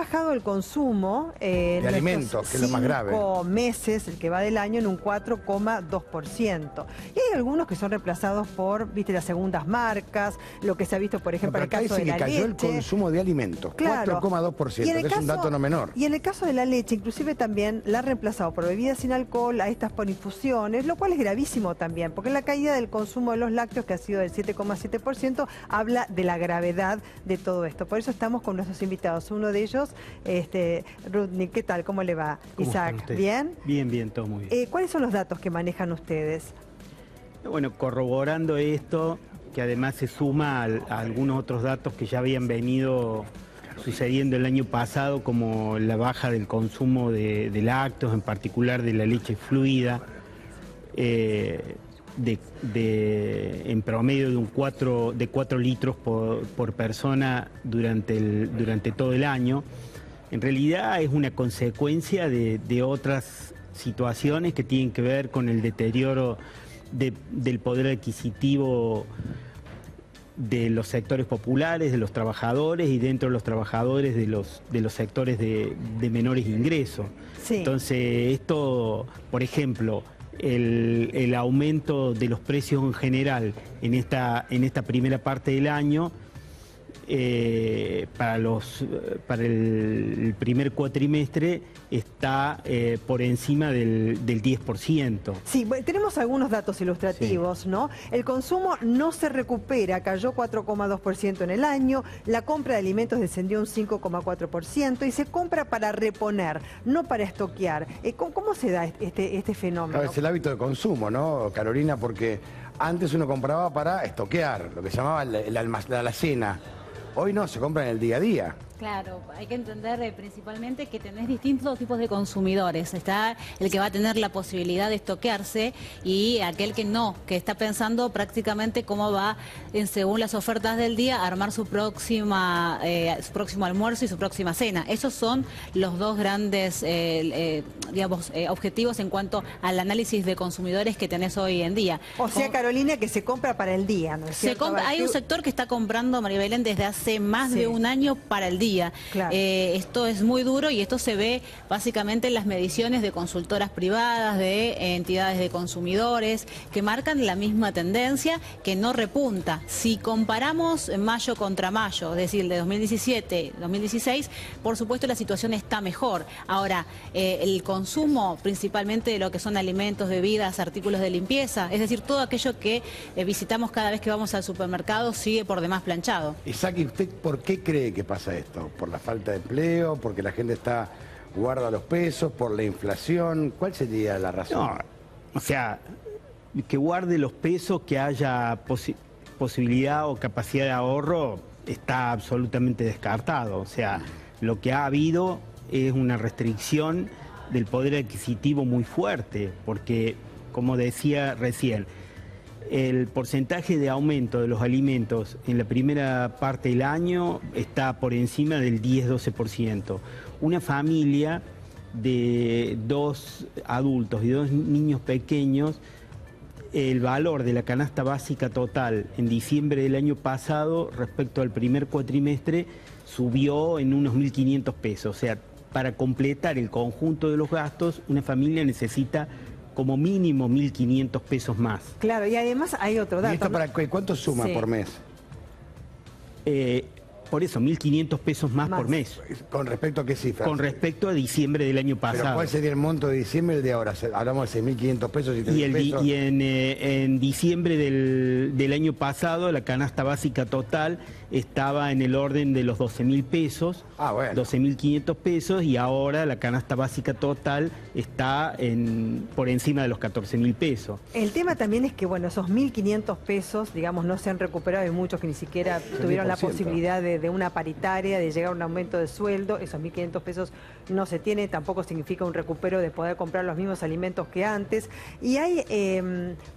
bajado el consumo de alimentos, que es lo más grave. 5 meses, el que va del año, en un 4,2%. Y hay algunos que son reemplazados por, viste, las segundas marcas, lo que se ha visto, por ejemplo, en el caso de la leche. Cayó el consumo de alimentos, claro, 4,2%, que es un dato no menor. Y en el caso de la leche, inclusive también la han reemplazado por bebidas sin alcohol, a estas por infusiones, lo cual es gravísimo también, porque la caída del consumo de los lácteos, que ha sido del 7,7%, habla de la gravedad de todo esto. Por eso estamos con nuestros invitados. Uno de ellos, Rudnik, ¿qué tal? ¿Cómo le va? Isaac, ¿bien? Bien, todo muy bien. ¿Cuáles son los datos que manejan ustedes? Bueno, corroborando esto, que además se suma a algunos otros datos que ya habían venido sucediendo el año pasado, como la baja del consumo de lácteos, en particular de la leche fluida, en promedio de 4 litros por persona durante todo el año. En realidad es una consecuencia de otras situaciones que tienen que ver con el deterioro del poder adquisitivo de los sectores populares, de los trabajadores, y dentro de los trabajadores de los sectores de menores ingresos. Sí. Entonces esto, por ejemplo, el aumento de los precios en general en esta primera parte del año, para el primer cuatrimestre está por encima del 10%. Sí, tenemos algunos datos ilustrativos, sí, ¿no? El consumo no se recupera, cayó 4,2% en el año, la compra de alimentos descendió un 5,4% y se compra para reponer, no para estoquear. ¿Cómo se da este fenómeno? Claro, es el hábito de consumo, ¿no, Carolina? Porque antes uno compraba para estoquear, lo que se llamaba la alacena. Hoy no, se compra en el día a día. Claro, hay que entender principalmente que tenés distintos tipos de consumidores. Está el que va a tener la posibilidad de estoquearse y aquel que no, que está pensando prácticamente cómo va, según las ofertas del día, a armar su próximo almuerzo y su próxima cena. Esos son los dos grandes objetivos en cuanto al análisis de consumidores que tenés hoy en día. O sea, Carolina, que se compra para el día, ¿no es cierto? Hay un sector que está comprando, María Belén, desde hace más de un año para el día. Claro. Esto es muy duro y esto se ve básicamente en las mediciones de consultoras privadas, de entidades de consumidores, que marcan la misma tendencia, que no repunta. Si comparamos mayo contra mayo, es decir, de 2017, 2016, por supuesto la situación está mejor. Ahora, el consumo principalmente de lo que son alimentos, bebidas, artículos de limpieza, es decir, todo aquello que visitamos cada vez que vamos al supermercado sigue por demás planchado. Isaac, ¿y usted por qué cree que pasa esto? ¿Por la falta de empleo? ¿Porque la gente guarda los pesos? ¿Por la inflación? ¿Cuál sería la razón? No, o sea, que guarde los pesos, que haya posibilidad o capacidad de ahorro, está absolutamente descartado. O sea, lo que ha habido es una restricción del poder adquisitivo muy fuerte, porque, como decía recién, el porcentaje de aumento de los alimentos en la primera parte del año está por encima del 10-12%. Una familia de 2 adultos y 2 niños pequeños, el valor de la canasta básica total en diciembre del año pasado respecto al primer cuatrimestre subió en unos 1.500 pesos. O sea, para completar el conjunto de los gastos, una familia necesita como mínimo 1.500 pesos más. Claro, y además hay otro dato. ¿Y esto para cuánto suma por mes? Por eso, 1.500 pesos más por mes. ¿Con respecto a qué cifra? Con respecto a diciembre del año pasado. ¿Pero cuál sería el monto de diciembre y el de ahora? Hablamos de 6.500 pesos y 3.000 pesos. Y en diciembre del año pasado, la canasta básica total estaba en el orden de los 12.000 pesos, 12.500 pesos, y ahora la canasta básica total está por encima de los 14.000 pesos. El tema también es que, bueno, esos 1.500 pesos, digamos, no se han recuperado. Hay muchos que ni siquiera tuvieron la posibilidad de una paritaria, de llegar a un aumento de sueldo. Esos 1.500 pesos no se tiene, tampoco significa un recupero de poder comprar los mismos alimentos que antes. Y hay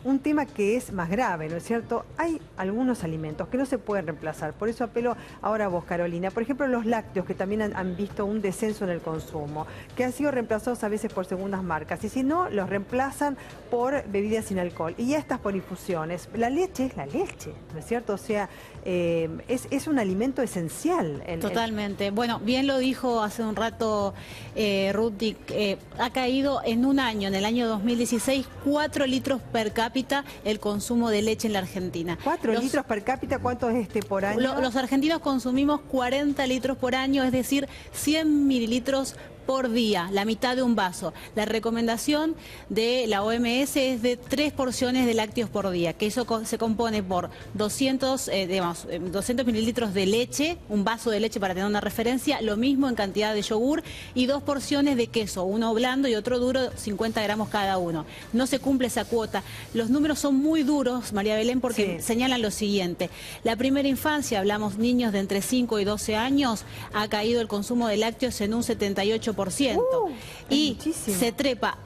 un tema que es más grave, ¿no es cierto? Hay algunos alimentos que no se pueden reemplazar. Por eso apelo ahora a vos, Carolina. Por ejemplo, los lácteos, que también han visto un descenso en el consumo, que han sido reemplazados a veces por segundas marcas, y si no, los reemplazan por bebidas sin alcohol. Y estas por infusiones. La leche es la leche, ¿no es cierto? O sea, es un alimento esencial. Totalmente. Bueno, bien lo dijo hace un rato Ruti, ha caído en un año, en el año 2016, 4 litros per cápita el consumo de leche en la Argentina. 4 litros per cápita, ¿cuánto es por año? Los argentinos consumimos 40 litros por año, es decir, 100 mililitros por día, la mitad de un vaso. La recomendación de la OMS es de 3 porciones de lácteos por día, que eso se compone por 200 mililitros de leche, un vaso de leche para tener una referencia, lo mismo en cantidad de yogur y 2 porciones de queso, uno blando y otro duro, 50 gramos cada uno. No se cumple esa cuota. Los números son muy duros, María Belén, porque señalan lo siguiente. La primera infancia, hablamos niños de entre 5 y 12 años, ha caído el consumo de lácteos en un 78%. Y se trepa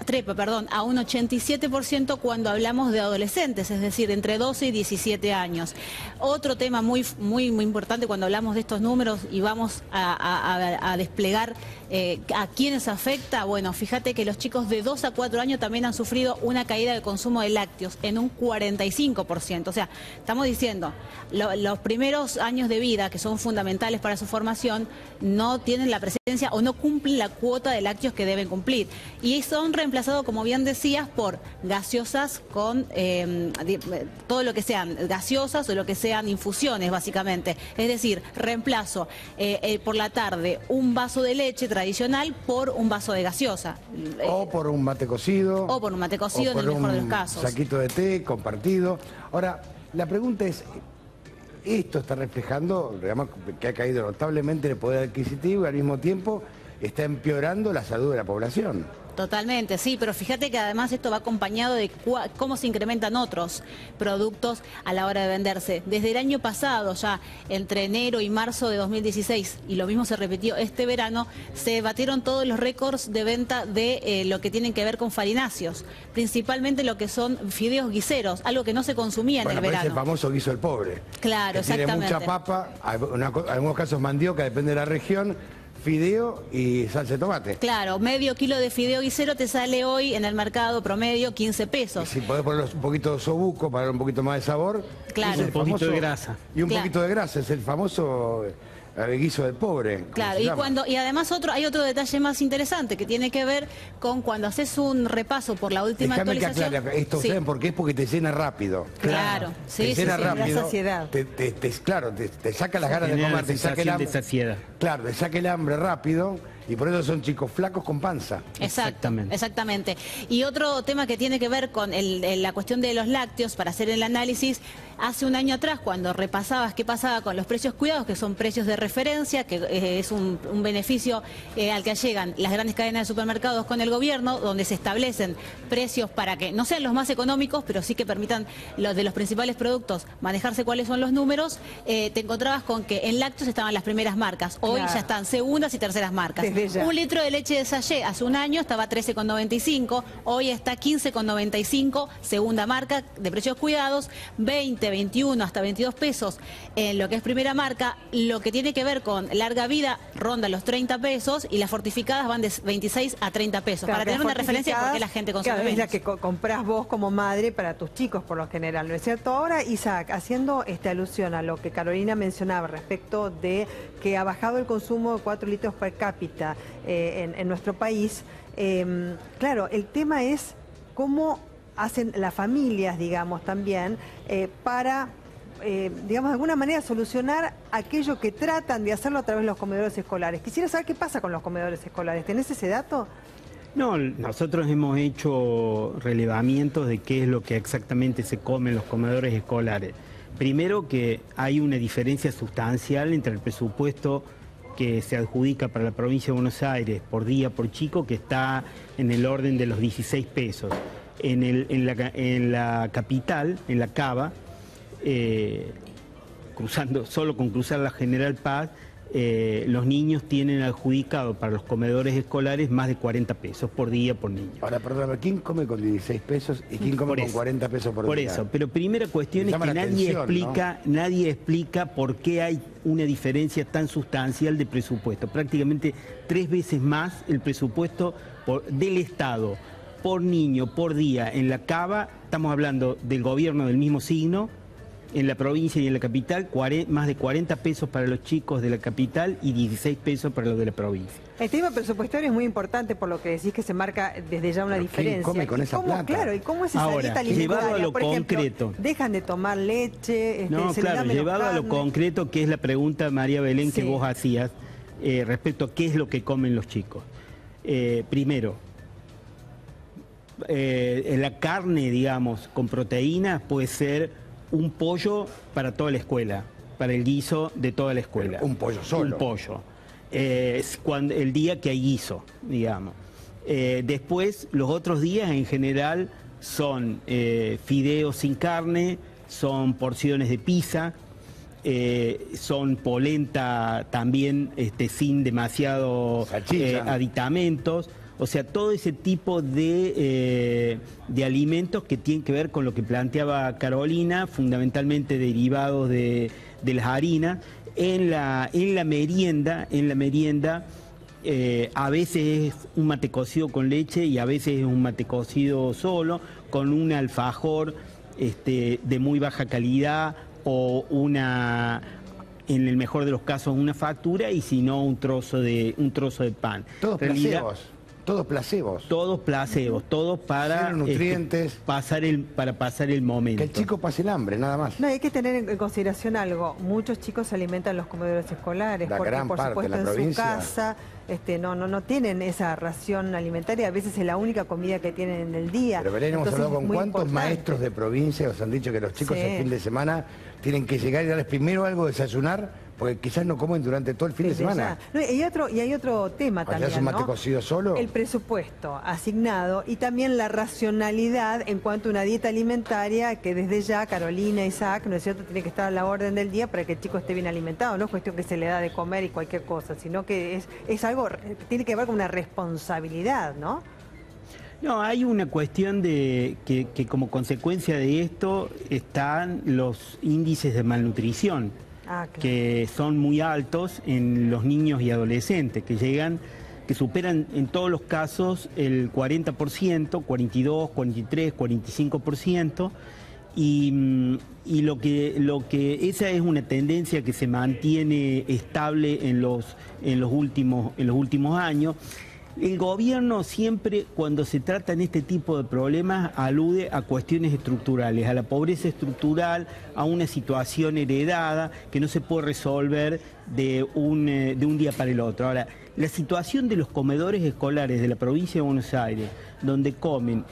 a un 87% cuando hablamos de adolescentes, es decir, entre 12 y 17 años. Otro tema muy importante cuando hablamos de estos números y vamos a desplegar a quiénes afecta, bueno, fíjate que los chicos de 2 a 4 años también han sufrido una caída de consumo de lácteos en un 45%. O sea, estamos diciendo, los primeros años de vida, que son fundamentales para su formación, no tienen la presencia o no cumplen la cuota de lácteos que deben cumplir. Y son reemplazados, como bien decías, por gaseosas con todo lo que sean gaseosas o lo que sean infusiones, básicamente. Es decir, reemplazo por la tarde un vaso de leche tradicional por un vaso de gaseosa. O por un mate cocido. O por un mate cocido, en el mejor de los casos. Saquito de té compartido. Ahora, la pregunta es, esto está reflejando, digamos, que ha caído notablemente el poder adquisitivo y al mismo tiempo está empeorando la salud de la población. Totalmente, sí, pero fíjate que además esto va acompañado de cómo se incrementan otros productos a la hora de venderse. Desde el año pasado, ya entre enero y marzo de 2016, y lo mismo se repitió este verano, se batieron todos los récords de venta de lo que tienen que ver con farináceos, principalmente lo que son fideos guiseros, algo que no se consumía en el verano. Es el famoso guiso del pobre. Claro, exactamente. Tiene mucha papa, en algunos casos mandioca, depende de la región, fideo y salsa de tomate. Claro, medio kilo de fideo guisero te sale hoy en el mercado promedio 15 pesos. Y si podés poner un poquito de osobuco para dar un poquito más de sabor. Claro. Un poquito de grasa. Y un poquito de grasa, es el famoso guiso del pobre. Claro, y además hay otro detalle más interesante que tiene que ver con cuando haces un repaso por la última actualización. Que aclare, esto ¿saben por qué? Es porque te llena rápido. Claro, te llena rápido. La saciedad. Claro, te saca las ganas de comer, te saca el hambre. Claro, te saca el hambre rápido. Y por eso son chicos flacos con panza. Exactamente. Y otro tema que tiene que ver con la cuestión de los lácteos, para hacer el análisis, hace un año atrás, cuando repasabas qué pasaba con los precios cuidados, que son precios de referencia, que es un beneficio al que llegan las grandes cadenas de supermercados con el gobierno, donde se establecen precios para que no sean los más económicos, pero sí que permitan los de los principales productos manejarse cuáles son los números, te encontrabas con que en lácteos estaban las primeras marcas. Hoy ya están segundas y terceras marcas. Un litro de leche de sachet hace un año estaba 13,95, hoy está 15,95, segunda marca de precios cuidados, 20, 21 hasta 22 pesos en lo que es primera marca. Lo que tiene que ver con larga vida ronda los 30 pesos y las fortificadas van de 26 a 30 pesos. Claro, para tener una referencia de por qué la gente consume menos. Es la que comprás vos como madre para tus chicos por lo general, ¿no es cierto? Ahora, Isaac, haciendo alusión a lo que Carolina mencionaba respecto de que ha bajado el consumo de 4 litros per cápita en nuestro país, claro, el tema es cómo hacen las familias, digamos, también, para, digamos, de alguna manera solucionar aquello que tratan de hacerlo a través de los comedores escolares. Quisiera saber qué pasa con los comedores escolares. ¿Tenés ese dato? No, nosotros hemos hecho relevamientos de qué es lo que exactamente se come en los comedores escolares. Primero, que hay una diferencia sustancial entre el presupuesto que se adjudica para la provincia de Buenos Aires por día por chico, que está en el orden de los 16 pesos. En la capital, en la Cava, solo con cruzar la General Paz, los niños tienen adjudicado para los comedores escolares más de 40 pesos por día por niño. Ahora, perdón, ¿quién come con 16 pesos y quién come con 40 pesos por día? Por eso, pero primera cuestión es que nadie explica por qué hay una diferencia tan sustancial de presupuesto. Prácticamente 3 veces más el presupuesto del Estado por niño, por día en la Cava. Estamos hablando del gobierno del mismo signo, en la provincia y en la capital, más de 40 pesos para los chicos de la capital y 16 pesos para los de la provincia. El tema presupuestario es muy importante por lo que decís que se marca desde ya una diferencia. ¿Quién come con esa plata? Claro, ¿y cómo es esa Ahora, dieta alimentaria? llevado a lo por ejemplo, concreto. Dejan de tomar leche, No, claro, llevado a lo concreto, que es la pregunta, María Belén, que vos hacías respecto a qué es lo que comen los chicos. Primero, la carne, digamos, con proteínas puede ser un pollo para toda la escuela, para el guiso de toda la escuela. Un pollo solo. Un pollo. El día que hay guiso, digamos. Después, los otros días en general son fideos sin carne, son porciones de pizza, son polenta también sin demasiado aditamentos. O sea, todo ese tipo de alimentos que tienen que ver con lo que planteaba Carolina, fundamentalmente derivados de las harinas. En la merienda, a veces es un mate cocido con leche y a veces es un mate cocido solo, con un alfajor de muy baja calidad o en el mejor de los casos, una factura, y si no, un trozo de pan. Todos placebos. Todos placebos. Todos placebos, todos para nutrientes. Para pasar el momento. Que el chico pase el hambre, nada más. No, hay que tener en consideración algo. Muchos chicos se alimentan en los comedores escolares, porque por supuesto en su casa no tienen esa ración alimentaria, a veces es la única comida que tienen en el día. Pero Belén, hemos hablado con cuántos maestros de provincia os han dicho que los chicos el fin de semana tienen que llegar y darles primero algo de desayunar, porque quizás no comen durante todo el fin de semana. No, y hay otro tema también, ¿Es un mate cocido solo? El presupuesto asignado y también la racionalidad en cuanto a una dieta alimentaria que desde ya Carolina, Isaac, ¿no es cierto?, tiene que estar a la orden del día para que el chico esté bien alimentado. No es cuestión que se le da de comer y cualquier cosa, sino que es algo, tiene que ver con una responsabilidad, ¿no? No, hay una cuestión de que como consecuencia de esto están los índices de malnutrición. Claro. Que son muy altos en los niños y adolescentes, que superan en todos los casos el 40%, 42, 43, 45%, y lo que esa es una tendencia que se mantiene estable en los últimos años. El gobierno siempre, cuando se trata en este tipo de problemas, alude a cuestiones estructurales, a la pobreza estructural, a una situación heredada que no se puede resolver de un día para el otro. Ahora, la situación de los comedores escolares de la provincia de Buenos Aires, donde comen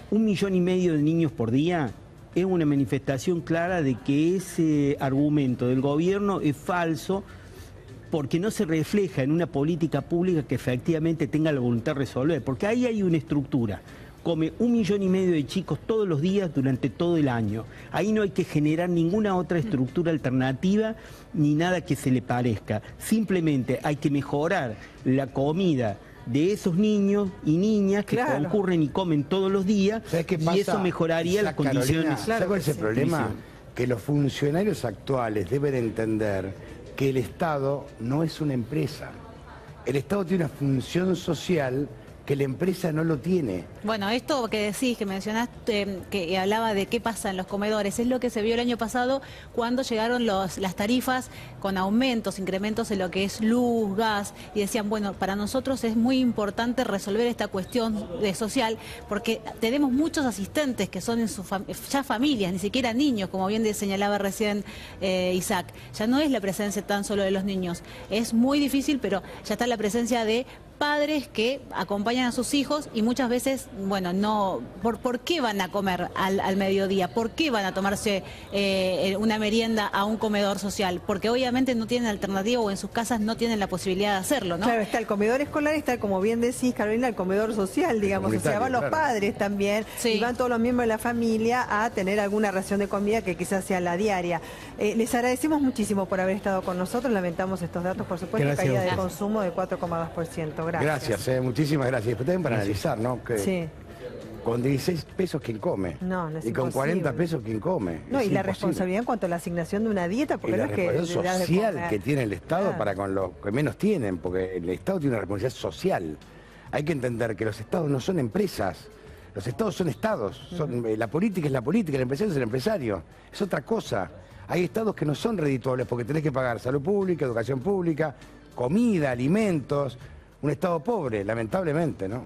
1,5 millones de niños por día, es una manifestación clara de que ese argumento del gobierno es falso, porque no se refleja en una política pública que efectivamente tenga la voluntad de resolver, porque ahí hay una estructura. Come 1,5 millones de chicos todos los días durante todo el año. Ahí no hay que generar ninguna otra estructura alternativa ni nada que se le parezca. Simplemente hay que mejorar la comida de esos niños y niñas que concurren y comen todos los días, y eso mejoraría las condiciones. ¿Sabes cuál es el problema? Que los funcionarios actuales deben entender que el Estado no es una empresa. El Estado tiene una función social que la empresa no lo tiene. Bueno, esto que decís, que mencionaste, que hablaba de qué pasa en los comedores, es lo que se vio el año pasado cuando llegaron las tarifas con aumentos, incrementos en lo que es luz, gas, y decían, bueno, para nosotros es muy importante resolver esta cuestión social, porque tenemos muchos asistentes que son en ya familias, ni siquiera niños, como bien señalaba recién Isaac. Ya no es la presencia tan solo de los niños, es muy difícil, pero ya está la presencia de padres que acompañan a sus hijos y muchas veces, bueno, no, ¿por qué van a comer al mediodía? ¿Por qué van a tomarse una merienda a un comedor social? Porque obviamente no tienen alternativa o en sus casas no tienen la posibilidad de hacerlo, ¿no? Claro, está el comedor escolar, está, como bien decís, Carolina, el comedor social, digamos, o sea, van los padres también, y van todos los miembros de la familia a tener alguna ración de comida que quizás sea la diaria. Les agradecemos muchísimo por haber estado con nosotros, lamentamos estos datos, por supuesto, caída de consumo de 4,2%. Gracias, muchísimas gracias. Pero también para analizar, ¿no? Que con 16 pesos, ¿quién come? No es y con imposible. 40 pesos, ¿quién come? No, y la responsabilidad en cuanto a la asignación de una dieta, porque no es que... la responsabilidad social que tiene el Estado para con los que menos tienen, porque el Estado tiene una responsabilidad social. Hay que entender que los Estados no son empresas. Los estados son estados, la política es la política, el empresario es el empresario, es otra cosa. Hay estados que no son redituables porque tenés que pagar salud pública, educación pública, comida, alimentos. Un estado pobre, lamentablemente, ¿no?